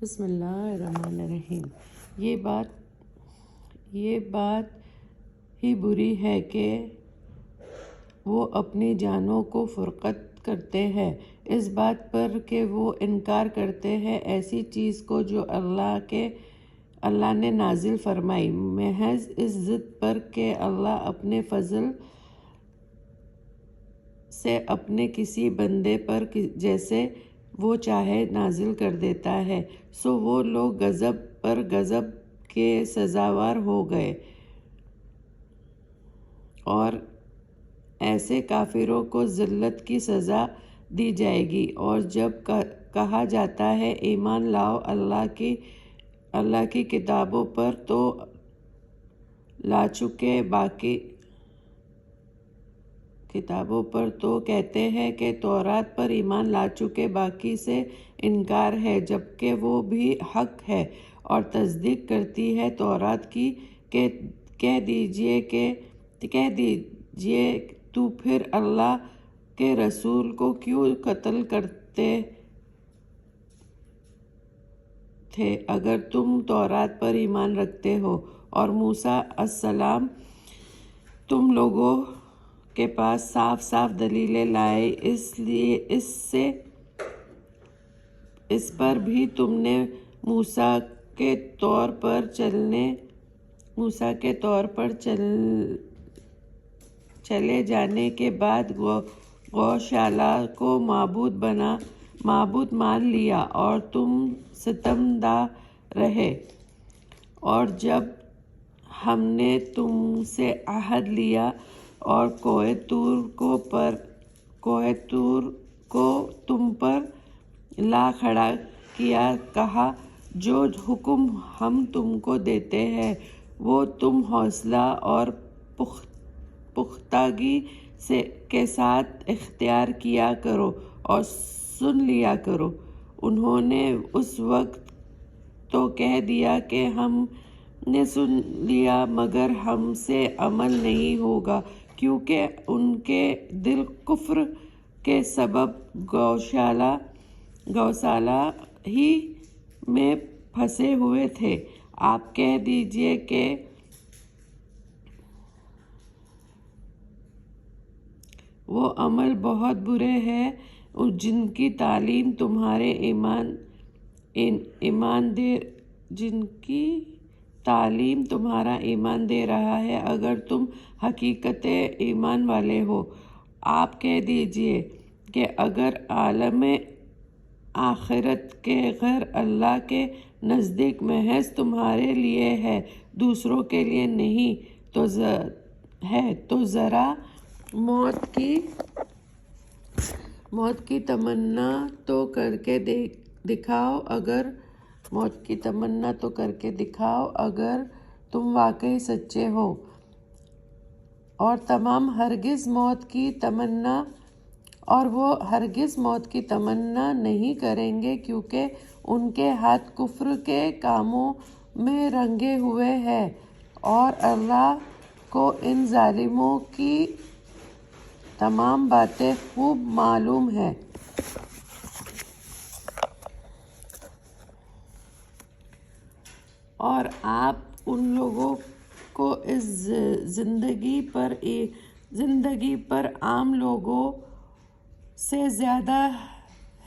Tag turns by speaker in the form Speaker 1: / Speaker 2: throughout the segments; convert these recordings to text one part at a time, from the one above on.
Speaker 1: بسم اللہ الرحمن الرحیم۔ یہ بات ہی بری ہے کہ وہ اپنی جانوں کو فرقت کرتے ہیں اس بات پر کہ وہ انکار کرتے ہیں ایسی چیز کو جو اللہ نے نازل فرمائی، محض اس ضد پر کہ اللہ اپنے فضل سے اپنے کسی بندے پر جیسے وہ چاہے نازل کر دیتا ہے۔ سو وہ لوگ غضب پر غضب کے سزاوار ہو گئے، اور ایسے کافروں کو ذلت کی سزا دی جائے گی۔ اور جب کہا جاتا ہے ایمان لاؤ اللہ کی کتابوں پر تو لا چکے باقی کتابوں پر تو کہتے ہیں کہ تورات پر ایمان لا چکے باقی سے انکار ہے، جبکہ وہ بھی حق ہے اور تصدیق کرتی ہے تورات کی۔ کہہ دیجئے تو پھر اللہ کے رسول کو کیوں قتل کرتے تھے اگر تم تورات پر ایمان رکھتے ہو، اور موسیٰ السلام تم لوگوں کے پاس صاف صاف دلیلیں لائے، اس پر بھی تم نے موسیٰ کے طور پر چلے جانے کے بعد گوشالہ کو معبود مان لیا اور تم ستم دہ رہے۔ اور جب ہم نے تم سے عہد لیا اور کوہ طور کو تم پر لا کھڑا کیا، کہا جو حکم ہم تم کو دیتے ہیں وہ تم حوصلہ اور پختگی کے ساتھ اختیار کیا کرو اور سن لیا کرو۔ انہوں نے اس وقت تو کہہ دیا کہ ہم نے سن لیا مگر ہم سے عمل نہیں ہوگا، کیونکہ ان کے دل کفر کے سبب گوشالہ ہی میں پھنسے ہوئے تھے۔ آپ کہہ دیجئے کہ وہ عمل بہت برے ہیں جن کی تعلیم تمہارا ایمان دے رہا ہے، اگر تم حقیقت ایمان والے ہو۔ آپ کہہ دیجئے کہ اگر عالم آخرت کے گھر اللہ کے نزدیک محض تمہارے لیے ہے، دوسروں کے لیے نہیں، تو ذرا موت کی تمنا تو کر کے دکھاؤ اگر تم واقعی سچے ہو۔ اور وہ ہرگز موت کی تمنا نہیں کریں گے، کیونکہ ان کے ہاتھ کفر کے کاموں میں رنگے ہوئے ہیں، اور اللہ کو ان ظالموں کی تمام باتیں خوب معلوم ہیں۔ اور آپ ان لوگوں کو اس زندگی پر عام لوگوں سے زیادہ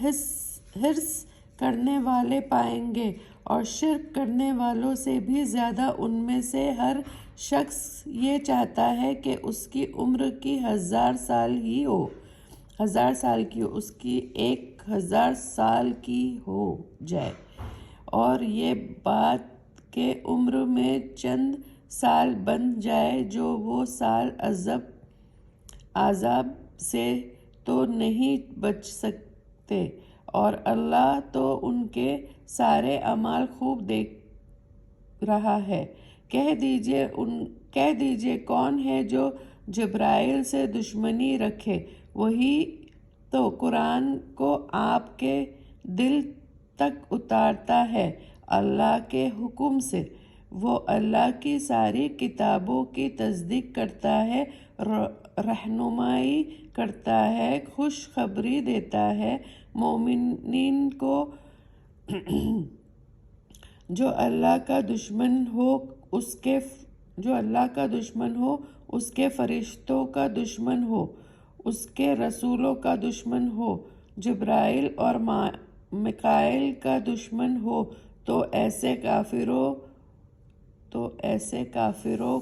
Speaker 1: حرص کرنے والے پائیں گے، اور شرک کرنے والوں سے بھی زیادہ۔ ان میں سے ہر شخص یہ چاہتا ہے کہ اس کی عمر کی 1000 سال کی ہو، اس کی 1000 سال کی ہو جائے، اور یہ بات کہ عمر میں چند سال بن جائے جو وہ سال عذاب سے تو نہیں بچ سکتے، اور اللہ تو ان کے سارے اعمال خوب دیکھ رہا ہے۔ کہہ دیجئے کون ہے جو جبرائیل سے دشمنی رکھے؟ وہی تو قرآن کو آپ کے دل تک اتارتا ہے اللہ کے حکم سے۔ وہ اللہ کی ساری کتابوں کی تصدیق کرتا ہے، رہنمائی کرتا ہے، خوشخبری دیتا ہے مومنین کو جو اللہ کا دشمن ہو اس کے فرشتوں کا دشمن ہو، اس کے رسولوں کا دشمن ہو، جبرائیل اور میکائیل کا دشمن ہو، تو ایسے کافروں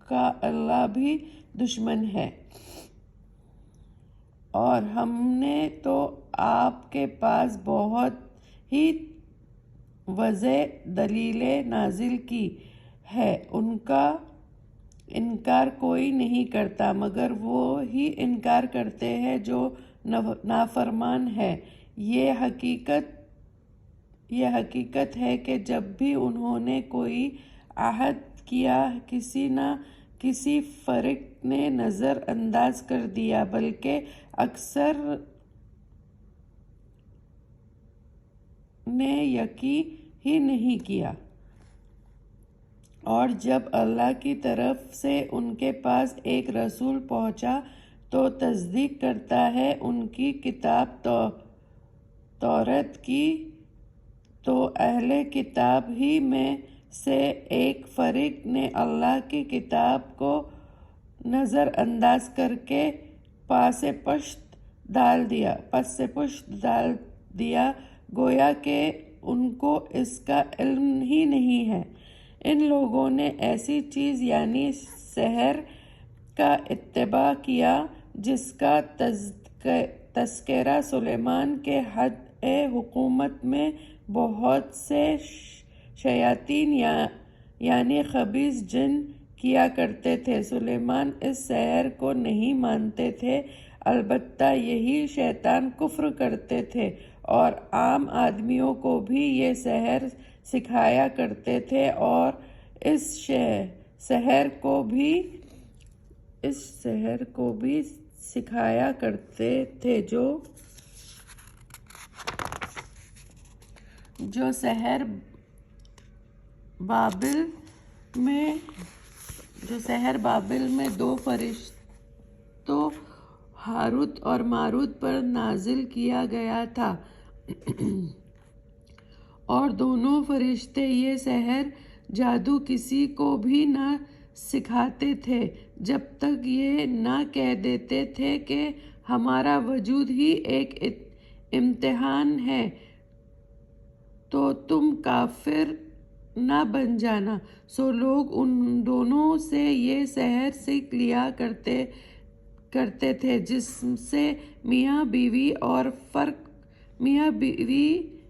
Speaker 1: کا اللہ بھی دشمن ہے۔ اور ہم نے تو آپ کے پاس بہت ہی واضح دلیلیں نازل کی ہے، ان کا انکار کوئی نہیں کرتا مگر وہ ہی انکار کرتے ہیں جو نافرمان ہے۔ یہ حقیقت ہے کہ جب بھی انہوں نے کوئی عہد کیا کسی نہ کسی فرق نے نظر انداز کر دیا، بلکہ اکثر نے یقین ہی نہیں کیا۔ اور جب اللہ کی طرف سے ان کے پاس ایک رسول پہنچا تو تصدیق کرتا ہے ان کی کتاب توریت کی، تو اہل کتاب ہی میں سے ایک فرق نے اللہ کی کتاب کو نظر انداز کر کے پس پشت ڈال دیا، گویا کہ ان کو اس کا علم ہی نہیں ہے۔ ان لوگوں نے ایسی چیز یعنی سحر کا اتباع کیا جس کا تذکرہ سلیمان کے عہد حکومت میں بہت سے شیاطین یعنی خبیث جن کیا کرتے تھے۔ سلیمان اس سحر کو نہیں مانتے تھے، البتہ یہی شیطان کفر کرتے تھے اور عام آدمیوں کو بھی یہ سحر سکھایا کرتے تھے، اور اس سحر کو بھی سکھایا کرتے تھے جو سحر بابل میں دو فرشتوں ہاروت اور ماروت پر نازل کیا گیا تھا، اور دونوں فرشتے یہ سحر جادو کسی کو بھی نہ سکھاتے تھے جب تک یہ نہ کہہ دیتے تھے کہ ہمارا وجود ہی ایک امتحان ہے، تو تم کافر نہ بن جانا۔ سو لوگ ان دونوں سے یہ سحر سیکھ لیا کرتے تھے جس سے میاں بیوی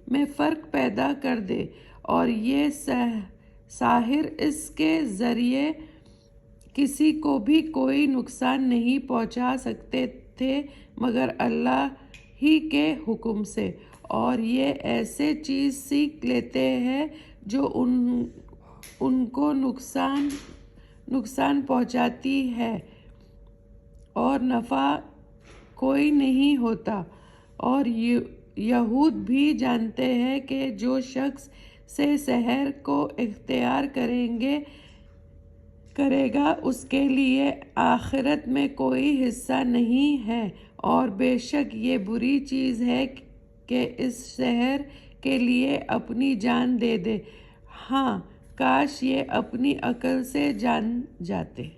Speaker 1: میں فرق پیدا کر دے، اور یہ ساحر اس کے ذریعے کسی کو بھی کوئی نقصان نہیں پہنچا سکتے تھے مگر اللہ ہی کے حکم سے، اور یہ ایسے چیز سیکھ لیتے ہیں جو ان کو نقصان پہنچاتی ہے اور نفع کوئی نہیں ہوتا۔ اور یہود بھی جانتے ہیں کہ جو شخص سے سحر کو اختیار کرے گا اس کے لیے آخرت میں کوئی حصہ نہیں ہے، اور بے شک یہ بری چیز ہے کہ اس سحر کے لیے اپنی جان دے دے۔ ہاں کاش یہ اپنی عقل سے جان جاتے۔